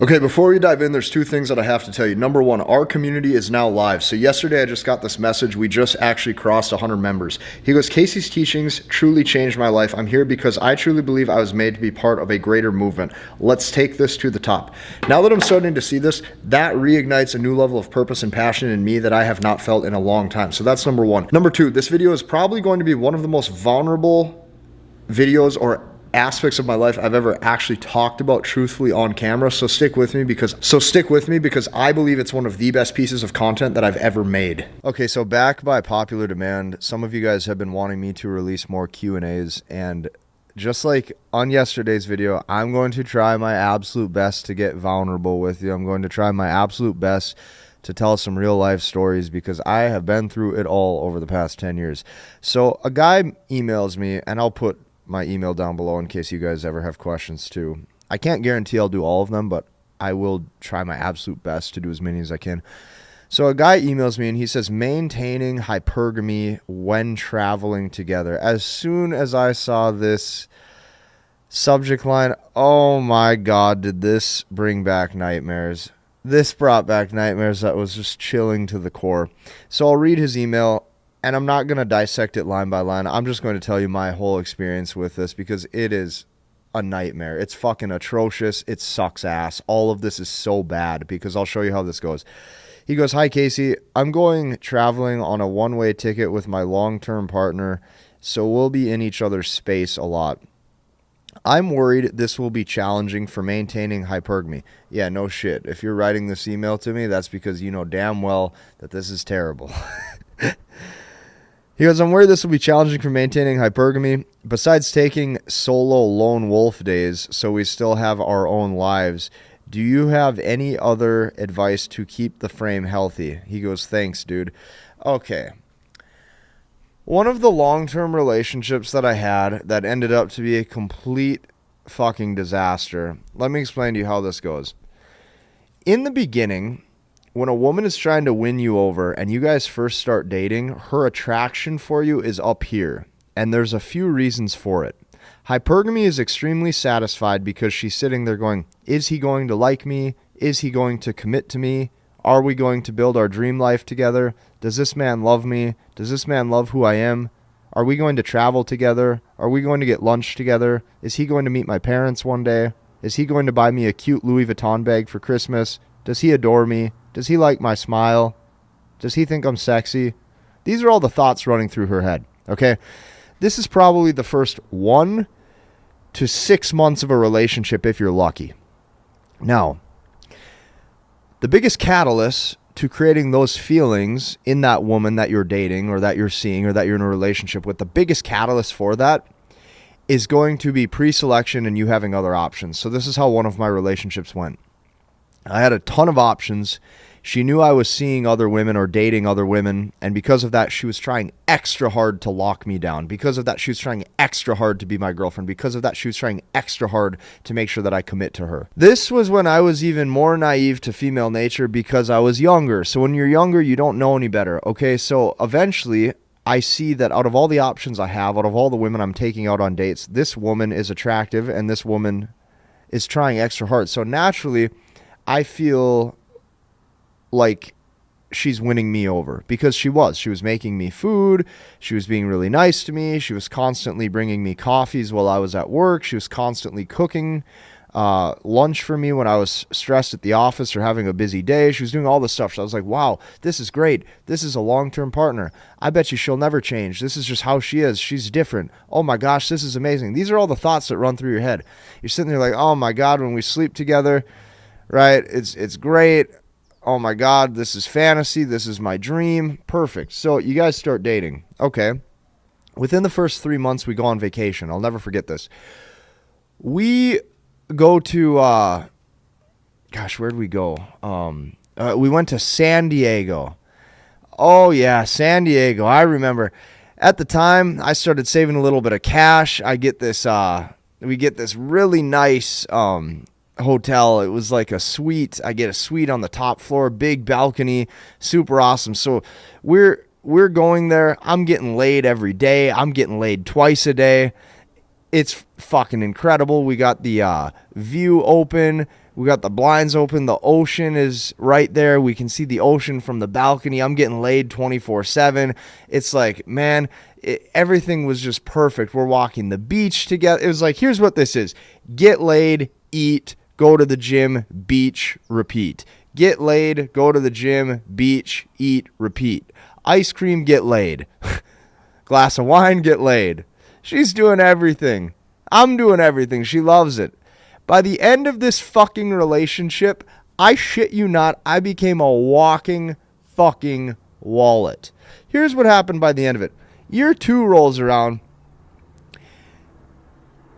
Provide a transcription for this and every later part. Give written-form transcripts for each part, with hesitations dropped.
Okay, before we dive in, there's two things that I have to tell you. Number one, our community is now live. So yesterday I just got this message. We just actually crossed 100 members. He goes, Casey's teachings truly changed my life. I'm here because I truly believe I was made to be part of a greater movement. Let's take this to the top. Now that I'm starting to see this, that reignites a new level of purpose and passion in me that I have not felt in a long time. So that's number one. Number two, this video is probably going to be one of the most vulnerable videos or aspects of my life I've ever actually talked about truthfully on camera. So stick with me because I believe it's one of the best pieces of content that I've ever made. Okay, so back by popular demand, some of you guys have been wanting me to release more Q&As, and just like on yesterday's video, I'm going to try my absolute best to get vulnerable with you. I'm going to try my absolute best to tell some real life stories because I have been through it all over the past 10 years. So a guy emails me, and I'll put my email down below in case you guys ever have questions too. I can't guarantee I'll do all of them, but I will try my absolute best to do as many as I can. So a guy emails me and he says, maintaining hypergamy when traveling together. As soon as I saw this subject line, oh my God, did this bring back nightmares. This brought back nightmares that was just chilling to the core. So I'll read his email. And I'm not going to dissect it line by line. I'm just going to tell you my whole experience with this because it is a nightmare. It's fucking atrocious. It sucks ass. All of this is so bad because I'll show you how this goes. He goes, hi, Casey. I'm going traveling on a one-way ticket with my long-term partner, so we'll be in each other's space a lot. I'm worried this will be challenging for maintaining hypergamy. Yeah, no shit. If you're writing this email to me, that's because you know damn well that this is terrible. He goes, I'm worried this will be challenging for maintaining hypergamy. Besides taking solo lone wolf days so we still have our own lives, do you have any other advice to keep the frame healthy? He goes, thanks, dude. Okay. One of the long-term relationships that I had that ended up to be a complete fucking disaster. Let me explain to you how this goes. In the beginning, when a woman is trying to win you over and you guys first start dating, her attraction for you is up here. And there's a few reasons for it. Hypergamy is extremely satisfied because she's sitting there going, is he going to like me? Is he going to commit to me? Are we going to build our dream life together? Does this man love me? Does this man love who I am? Are we going to travel together? Are we going to get lunch together? Is he going to meet my parents one day? Is he going to buy me a cute Louis Vuitton bag for Christmas? Does he adore me? Does he like my smile? Does he think I'm sexy? These are all the thoughts running through her head, okay? This is probably the first 1 to 6 months of a relationship if you're lucky. Now, the biggest catalyst to creating those feelings in that woman that you're dating or that you're seeing or that you're in a relationship with, the biggest catalyst for that is going to be pre-selection and you having other options. So this is how one of my relationships went. I had a ton of options. She knew I was seeing other women or dating other women, and because of that, she was trying extra hard to lock me down. Because of that, she was trying extra hard to be my girlfriend. Because of that, she was trying extra hard to make sure that I commit to her. This was when I was even more naive to female nature because I was younger. So when you're younger, you don't know any better. Okay, so eventually, I see that out of all the options I have, out of all the women I'm taking out on dates, this woman is attractive and this woman is trying extra hard. So naturally, I feel like she's winning me over because she was making me food. She was being really nice to me. She was constantly bringing me coffees while I was at work. She was constantly cooking lunch for me when I was stressed at the office or having a busy day. She was doing all this stuff. So I was like, wow, this is great. This is a long-term partner. I bet you she'll never change. This is just how she is. She's different. Oh my gosh, this is amazing. These are all the thoughts that run through your head. You're sitting there like, oh my God, when we sleep together, right? It's great. Oh my God, this is fantasy. This is my dream. Perfect. So you guys start dating. Okay. Within the first 3 months, we go on vacation. I'll never forget this. We go to, where'd we go? We went to San Diego. Oh yeah, San Diego. I remember at the time I started saving a little bit of cash. We get this really nice, hotel. It was like a suite. I get a suite on the top floor, big balcony, super awesome. So we're going there. I'm getting laid every day. I'm getting laid twice a day. It's fucking incredible. We got the view open. We got the blinds open. The ocean is right there. We can see the ocean from the balcony. I'm getting laid 24/7. It's like, man, everything was just perfect. We're walking the beach together. It was like, here's what this is. Get laid, eat, go to the gym, beach, repeat. Get laid, go to the gym, beach, eat, repeat. Ice cream, get laid. Glass of wine, get laid. She's doing everything. I'm doing everything. She loves it. By the end of this fucking relationship, I shit you not, I became a walking fucking wallet. Here's what happened by the end of it. Year 2 rolls around.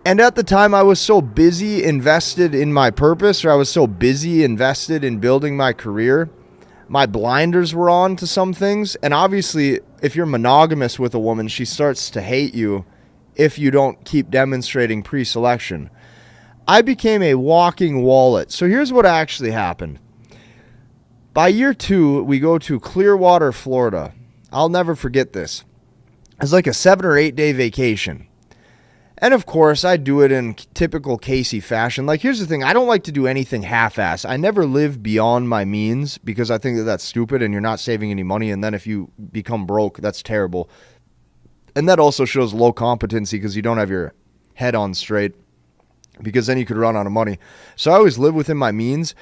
And at the time, I was so busy invested in my purpose, or I was so busy invested in building my career, my blinders were on to some things. And obviously, if you're monogamous with a woman, she starts to hate you if you don't keep demonstrating pre-selection. I became a walking wallet. So here's what actually happened. By year 2, we go to Clearwater, Florida. I'll never forget this. It's like a 7 or 8 day vacation. And of course, I do it in typical Casey fashion. Like, here's the thing. I don't like to do anything half-ass. I never live beyond my means because I think that that's stupid and you're not saving any money. And then if you become broke, that's terrible. And that also shows low competency because you don't have your head on straight, because then you could run out of money. So I always live within my means.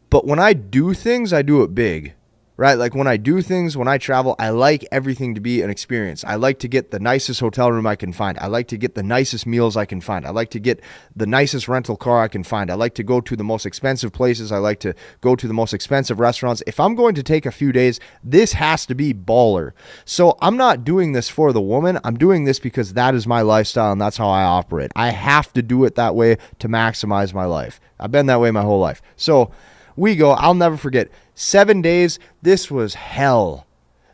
But when I do things, I do it big. Right? Like when I do things, when I travel, I like everything to be an experience. I like to get the nicest hotel room I can find. I like to get the nicest meals I can find. I like to get the nicest rental car I can find. I like to go to the most expensive places. I like to go to the most expensive restaurants. If I'm going to take a few days, this has to be baller. So I'm not doing this for the woman. I'm doing this because that is my lifestyle and that's how I operate. I have to do it that way to maximize my life. I've been that way my whole life. So we go, I'll never forget, 7 days, this was hell.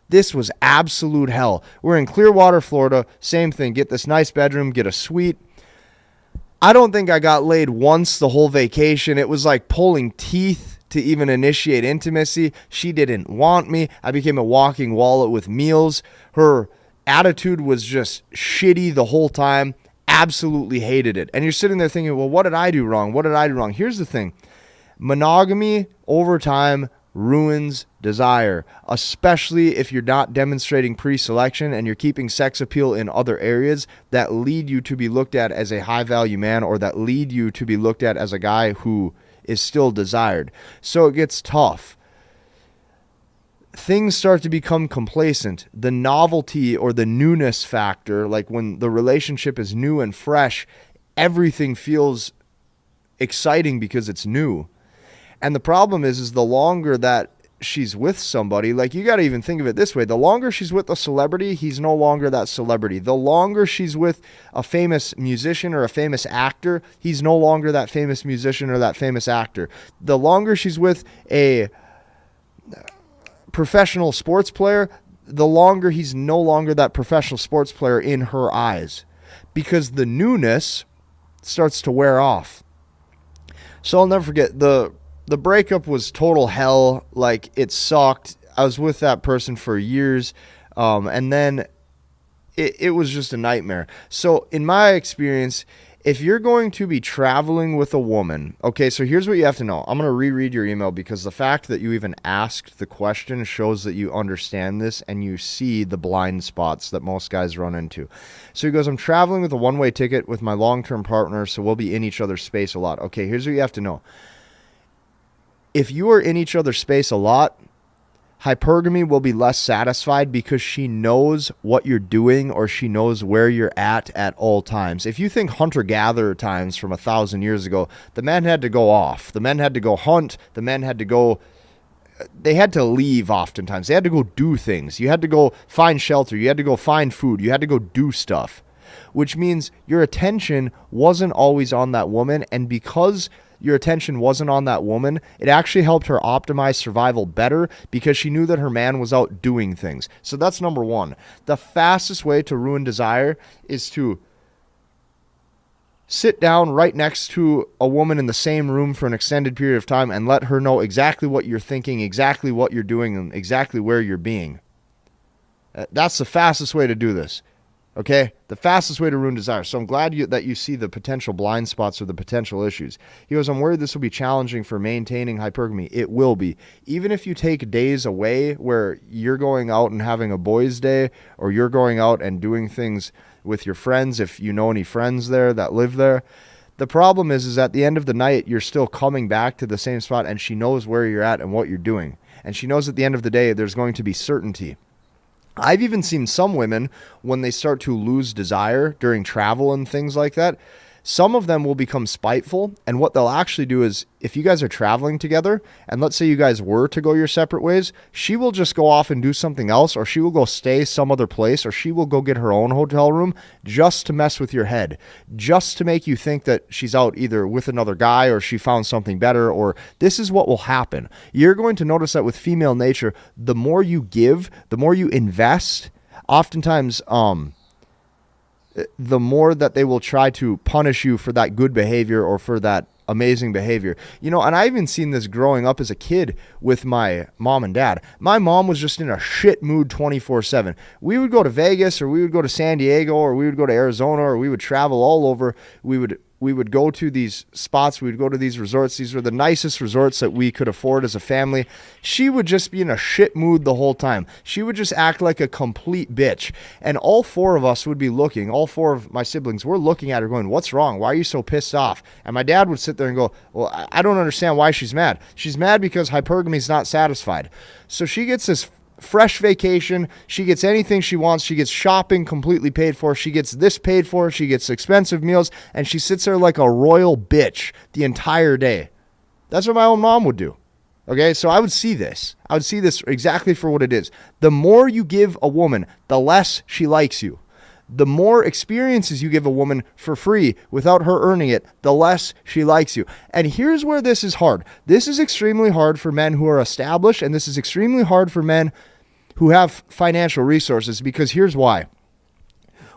This was absolute hell. We're in Clearwater, Florida, same thing, get this nice bedroom, get a suite. I don't think I got laid once the whole vacation. It was like pulling teeth to even initiate intimacy. She didn't want me. I became a walking wallet with meals. Her attitude was just shitty the whole time. Absolutely hated it. And you're sitting there thinking, well, what did I do wrong? What did I do wrong? Here's the thing. Monogamy over time ruins desire, especially if you're not demonstrating pre-selection and you're keeping sex appeal in other areas that lead you to be looked at as a high-value man, or that lead you to be looked at as a guy who is still desired. So it gets tough. Things start to become complacent. The novelty or the newness factor, like when the relationship is new and fresh, everything feels exciting because it's new. And the problem is the longer that she's with somebody, like you got to even think of it this way. The longer she's with a celebrity, he's no longer that celebrity. The longer she's with a famous musician or a famous actor, he's no longer that famous musician or that famous actor. The longer she's with a professional sports player, the longer he's no longer that professional sports player in her eyes, because the newness starts to wear off. So I'll never forget, the breakup was total hell. Like, it sucked. I was with that person for years. And then it was just a nightmare. So in my experience, if you're going to be traveling with a woman, okay, so here's what you have to know. I'm going to reread your email because the fact that you even asked the question shows that you understand this and you see the blind spots that most guys run into. So he goes, I'm traveling with a one-way ticket with my long-term partner, so we'll be in each other's space a lot. Okay, here's what you have to know. If you are in each other's space a lot, hypergamy will be less satisfied because she knows what you're doing, or she knows where you're at all times. If you think hunter-gatherer times from 1,000 years ago, the men had to go off. The men had to go hunt. The men had to go... They had to leave oftentimes. They had to go do things. You had to go find shelter. You had to go find food. You had to go do stuff, which means your attention wasn't always on that woman. And because your attention wasn't on that woman, it actually helped her optimize survival better because she knew that her man was out doing things. So that's number one. The fastest way to ruin desire is to sit down right next to a woman in the same room for an extended period of time and let her know exactly what you're thinking, exactly what you're doing, and exactly where you're being. That's the fastest way to do this. Okay, the fastest way to ruin desire. So I'm glad that you see the potential blind spots or the potential issues. He goes, I'm worried this will be challenging for maintaining hypergamy. It will be. Even if you take days away where you're going out and having a boys' day, or you're going out and doing things with your friends, if you know any friends there that live there. The problem is at the end of the night, you're still coming back to the same spot, and she knows where you're at and what you're doing. And she knows at the end of the day, there's going to be certainty. I've even seen some women, when they start to lose desire during travel and things like that, some of them will become spiteful. And what they'll actually do is, if you guys are traveling together, and let's say you guys were to go your separate ways, she will just go off and do something else, or she will go stay some other place, or she will go get her own hotel room just to mess with your head, just to make you think that she's out either with another guy or she found something better, or this is what will happen. You're going to notice that with female nature, the more you give, the more you invest, oftentimes, the more that they will try to punish you for that good behavior or for that amazing behavior. You know, and I even seen this growing up as a kid with my mom and dad. My mom was just in a shit mood 24/7. We would go to Vegas, or we would go to San Diego, or we would go to Arizona, or we would travel all over. We would go to these spots. We would go to these resorts. These were the nicest resorts that we could afford as a family. She would just be in a shit mood the whole time. She would just act like a complete bitch. And all four of us would be looking, all four of my siblings were looking at her going, what's wrong? Why are you so pissed off? And my dad would sit there and go, well, I don't understand why she's mad. She's mad because hypergamy is not satisfied. So she gets this fresh vacation. She gets anything she wants. She gets shopping completely paid for. She gets this paid for. She gets expensive meals, and she sits there like a royal bitch the entire day. That's what my own mom would do. Okay, so I would see this. I would see this exactly for what it is. The more you give a woman, the less she likes you. The more experiences you give a woman for free without her earning it, the less she likes you. And here's where this is hard. This is extremely hard for men who are established, and this is extremely hard for men who have financial resources, because here's why.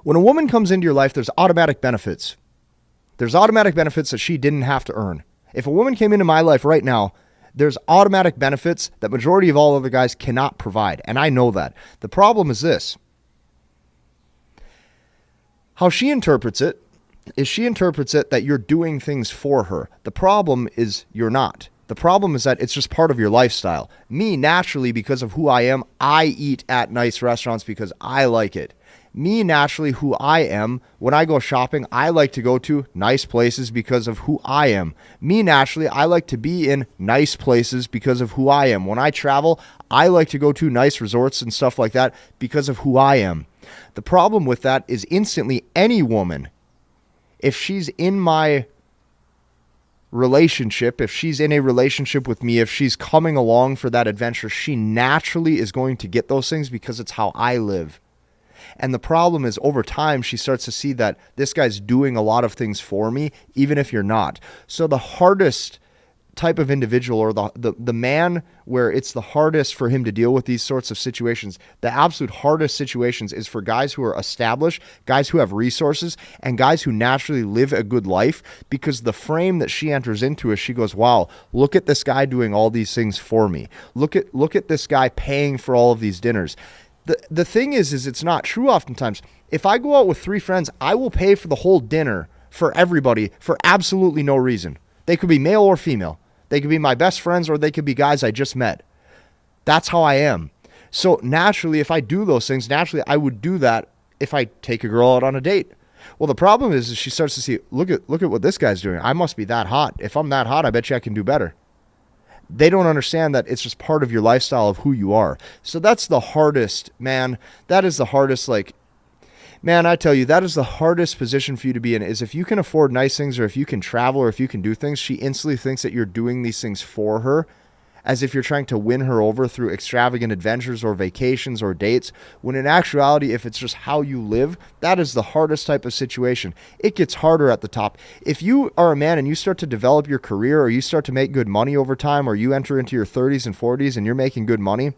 When a woman comes into your life, there's automatic benefits. There's automatic benefits that she didn't have to earn. If a woman came into my life right now, there's automatic benefits that majority of all other guys cannot provide, and I know that. The problem is this. How she interprets it is she interprets it that you're doing things for her. The problem is you're not. The problem is that it's just part of your lifestyle. Me, naturally, because of who I am, I eat at nice restaurants because I like it. Me, naturally, who I am, when I go shopping, I like to go to nice places because of who I am. Me, naturally, I like to be in nice places because of who I am. When I travel, I like to go to nice resorts and stuff like that because of who I am. The problem with that is instantly any woman, if she's in my relationship, if she's in a relationship with me, if she's coming along for that adventure, she naturally is going to get those things because it's how I live. And the problem is, over time, she starts to see that this guy's doing a lot of things for me, even if you're not. So the hardest type of individual, or the man where it's the hardest for him to deal with these sorts of situations, the absolute hardest situations is for guys who are established, guys who have resources, and guys who naturally live a good life, because the frame that she enters into is she goes, wow, look at this guy doing all these things for me. Look at this guy paying for all of these dinners. The thing is it's not true oftentimes. If I go out with 3 friends, I will pay for the whole dinner for everybody for absolutely no reason. They could be male or female. They could be my best friends, or they could be guys I just met. That's how I am. So naturally, if I do those things, naturally I would do that if I take a girl out on a date. Well, the problem is she starts to see, look at what this guy's doing. I must be that hot. If I'm that hot, I bet you I can do better. They don't understand that it's just part of your lifestyle of who you are. So that's the hardest, man. That is the hardest, man, I tell you, that is the hardest position for you to be in, is if you can afford nice things, or if you can travel, or if you can do things, she instantly thinks that you're doing these things for her, as if you're trying to win her over through extravagant adventures or vacations or dates, when in actuality, if it's just how you live, that is the hardest type of situation. It gets harder at the top. If you are a man and you start to develop your career, or you start to make good money over time, or you enter into your 30s and 40s and you're making good money,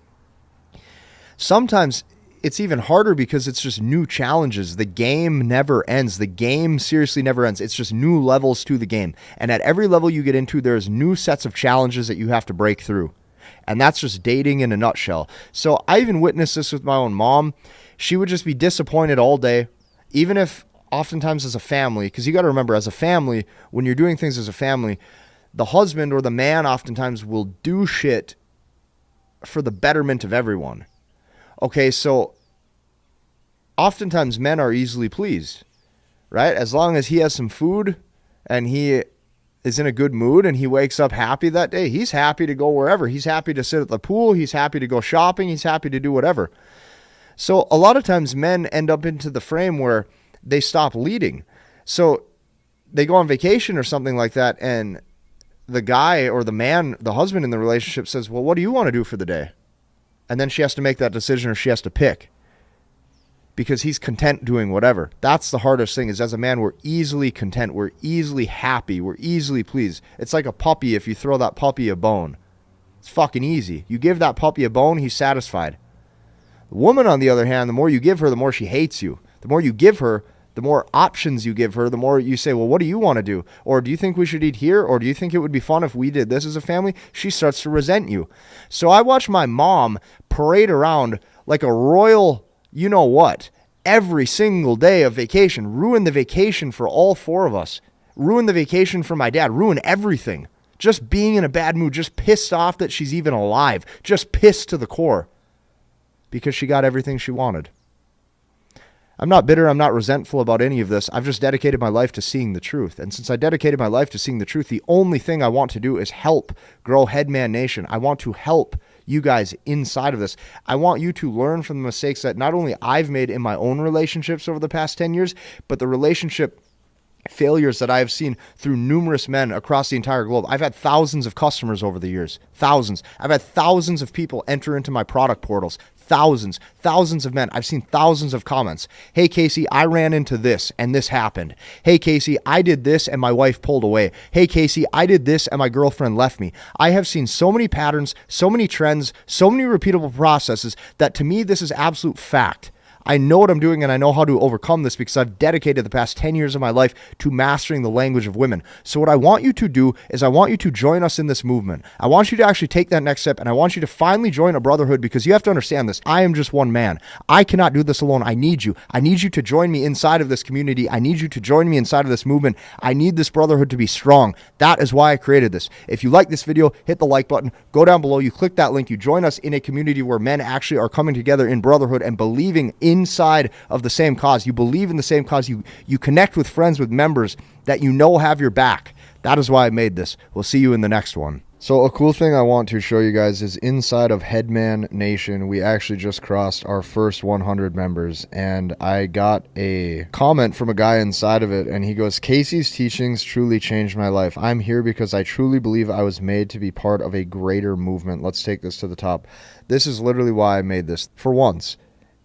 sometimes it's even harder because it's just new challenges. The game never ends. The game seriously never ends. It's just new levels to the game. And at every level you get into, there's new sets of challenges that you have to break through. And that's just dating in a nutshell. So I even witnessed this with my own mom. She would just be disappointed all day. even if oftentimes as a family, because you got to remember, as a family, when you're doing things as a family, the husband or the man oftentimes will do shit for the betterment of everyone. Okay, so oftentimes men are easily pleased, right? As long as he has some food and he is in a good mood and he wakes up happy that day, he's happy to go wherever. He's happy to sit at the pool. He's happy to go shopping. He's happy to do whatever. So a lot of times men end up into the frame where they stop leading. So they go on vacation or something like that, and the guy or the man, the husband in the relationship says, well, what do you want to do for the day? And then she has to make that decision, or she has to pick, because he's content doing whatever. That's the hardest thing, is as a man, we're easily content. We're easily happy. We're easily pleased. It's like a puppy. If you throw that puppy a bone, it's fucking easy. You give that puppy a bone, he's satisfied. The woman, on the other hand, the more you give her, the more she hates you. The more you give her, the more options you give her, the more you say, well, what do you want to do? Or do you think we should eat here? Or do you think it would be fun if we did this as a family? She starts to resent you. So I watch my mom parade around like a royal you-know-what every single day of vacation, ruin the vacation for all four of us, ruin the vacation for my dad, ruin everything. Just being in a bad mood, just pissed off that she's even alive, just pissed to the core because she got everything she wanted. I'm not bitter. I'm not resentful about any of this. I've just dedicated my life to seeing the truth. And since I dedicated my life to seeing the truth, the only thing I want to do is help grow Headman Nation. I want to help you guys inside of this. I want you to learn from the mistakes that not only I've made in my own relationships over the past 10 years, but the relationship failures that I have seen through numerous men across the entire globe. I've had thousands of customers over the years. Thousands. I've had thousands of people enter into my product portals. Thousands of men. I've seen thousands of comments. Hey, Casey, I ran into this and this happened. Hey, Casey, I did this and my wife pulled away. Hey, Casey, I did this and my girlfriend left me. I have seen so many patterns, so many trends, so many repeatable processes that to me, this is absolute fact. I know what I'm doing and I know how to overcome this because I've dedicated the past 10 years of my life to mastering the language of women. So what I want you to do is I want you to join us in this movement. I want you to actually take that next step, and I want you to finally join a brotherhood, because you have to understand this. I am just one man. I cannot do this alone. I need you. I need you to join me inside of this community. I need you to join me inside of this movement. I need this brotherhood to be strong. That is why I created this. If you like this video, hit the like button, go down below, you click that link, you join us in a community where men actually are coming together in brotherhood and believing inside of the same cause. You believe in the same cause. You connect with friends, with members that you know have your back. That is why I made this. We'll see you in the next one. So a cool thing I want to show you guys is inside of Headman Nation, we actually just crossed our first 100 members, and I got a comment from a guy inside of it, and he goes, Casey's teachings truly changed my life. I'm here because I truly believe I was made to be part of a greater movement. Let's take this to the top. This is literally why I made this. For once,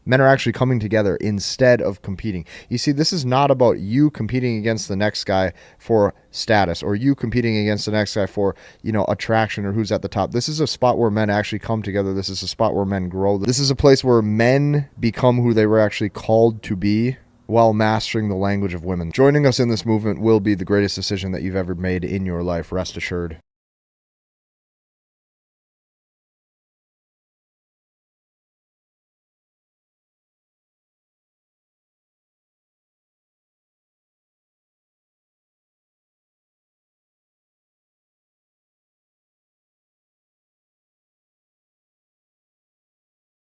men are actually coming together instead of competing. You see, this is not about you competing against the next guy for status, or you competing against the next guy for, attraction, or who's at the top. This is a spot where men actually come together. This is a spot where men grow. This is a place where men become who they were actually called to be while mastering the language of women. Joining us in this movement will be the greatest decision that you've ever made in your life, rest assured.